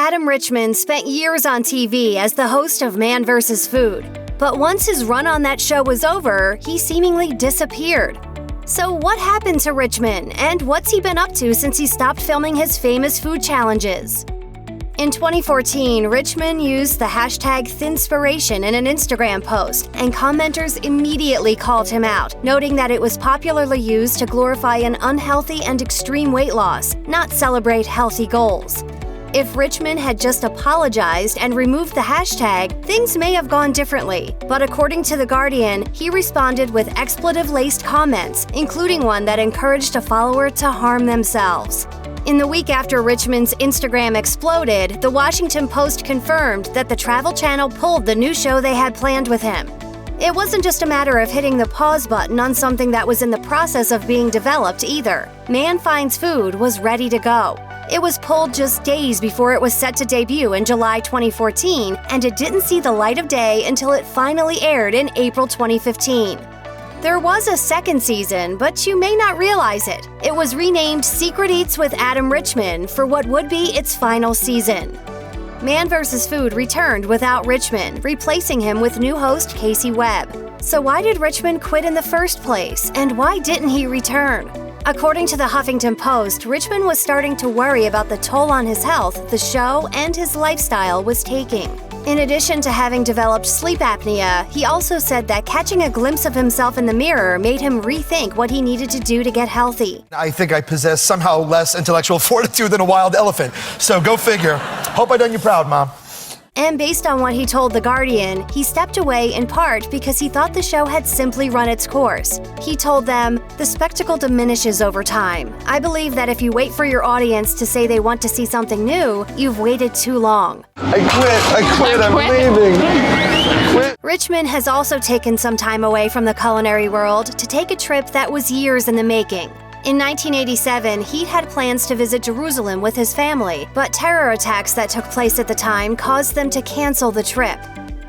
Adam Richman spent years on TV as the host of Man vs. Food. But once his run on that show was over, he seemingly disappeared. So what happened to Richman, and what's he been up to since he stopped filming his famous food challenges? In 2014, Richman used the hashtag #Thinspiration in an Instagram post, and commenters immediately called him out, noting that it was popularly used to glorify an unhealthy and extreme weight loss, not celebrate healthy goals. If Richman had just apologized and removed the hashtag, things may have gone differently. But according to The Guardian, he responded with expletive-laced comments, including one that encouraged a follower to harm themselves. In the week after Richman's Instagram exploded, The Washington Post confirmed that the Travel Channel pulled the new show they had planned with him. It wasn't just a matter of hitting the pause button on something that was in the process of being developed either. Man Finds Food was ready to go. It was pulled just days before it was set to debut in July 2014, and it didn't see the light of day until it finally aired in April 2015. There was a second season, but you may not realize it. It was renamed Secret Eats with Adam Richman for what would be its final season. Man vs. Food returned without Richman, replacing him with new host Casey Webb. So why did Richman quit in the first place, and why didn't he return? According to the Huffington Post, Richman was starting to worry about the toll on his health the show and his lifestyle was taking. In addition to having developed sleep apnea, he also said that catching a glimpse of himself in the mirror made him rethink what he needed to do to get healthy. I think I possess somehow less intellectual fortitude than a wild elephant. So go figure. Hope I done you proud, Mom. And based on what he told The Guardian, he stepped away in part because he thought the show had simply run its course. He told them, "The spectacle diminishes over time. I believe that if you wait for your audience to say they want to see something new, you've waited too long." I quit, I'm leaving. Richman has also taken some time away from the culinary world to take a trip that was years in the making. In 1987, he'd had plans to visit Jerusalem with his family, but terror attacks that took place at the time caused them to cancel the trip.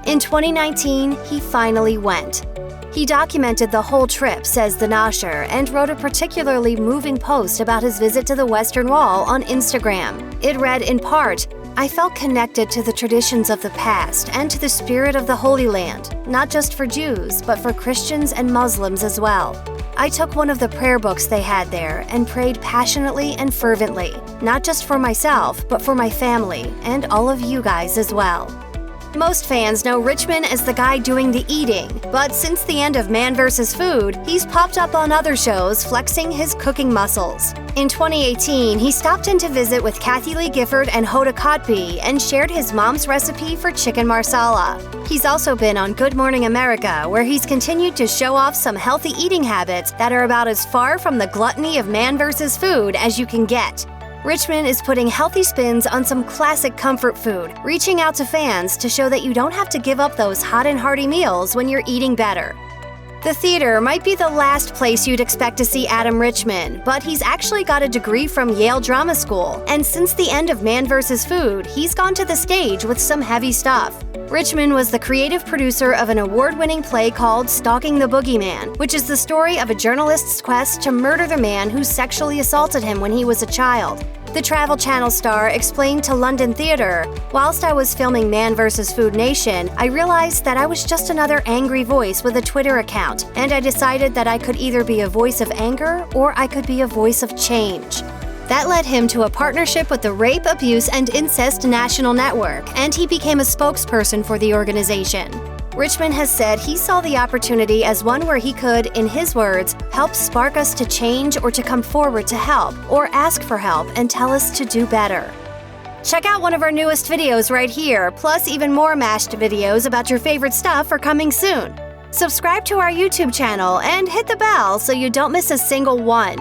In 2019, he finally went. He documented the whole trip, says the Nasher, and wrote a particularly moving post about his visit to the Western Wall on Instagram. It read in part, "I felt connected to the traditions of the past and to the spirit of the Holy Land, not just for Jews, but for Christians and Muslims as well. I took one of the prayer books they had there and prayed passionately and fervently, not just for myself, but for my family and all of you guys as well." Most fans know Richman as the guy doing the eating, but since the end of Man vs. Food, he's popped up on other shows flexing his cooking muscles. In 2018, he stopped in to visit with Kathy Lee Gifford and Hoda Kotb and shared his mom's recipe for chicken marsala. He's also been on Good Morning America, where he's continued to show off some healthy eating habits that are about as far from the gluttony of Man vs. Food as you can get. Richman is putting healthy spins on some classic comfort food, reaching out to fans to show that you don't have to give up those hot and hearty meals when you're eating better. The theater might be the last place you'd expect to see Adam Richman, but he's actually got a degree from Yale Drama School, and since the end of Man vs. Food, he's gone to the stage with some heavy stuff. Richman was the creative producer of an award-winning play called Stalking the Boogeyman, which is the story of a journalist's quest to murder the man who sexually assaulted him when he was a child. The Travel Channel star explained to London Theatre, "Whilst I was filming Man vs. Food Nation, I realized that I was just another angry voice with a Twitter account, and I decided that I could either be a voice of anger or I could be a voice of change." That led him to a partnership with the Rape, Abuse, and Incest National Network, and he became a spokesperson for the organization. Richman has said he saw the opportunity as one where he could, in his words, help spark us to change or to come forward to help, or ask for help and tell us to do better. Check out one of our newest videos right here, plus even more mashed videos about your favorite stuff are coming soon. Subscribe to our YouTube channel and hit the bell so you don't miss a single one.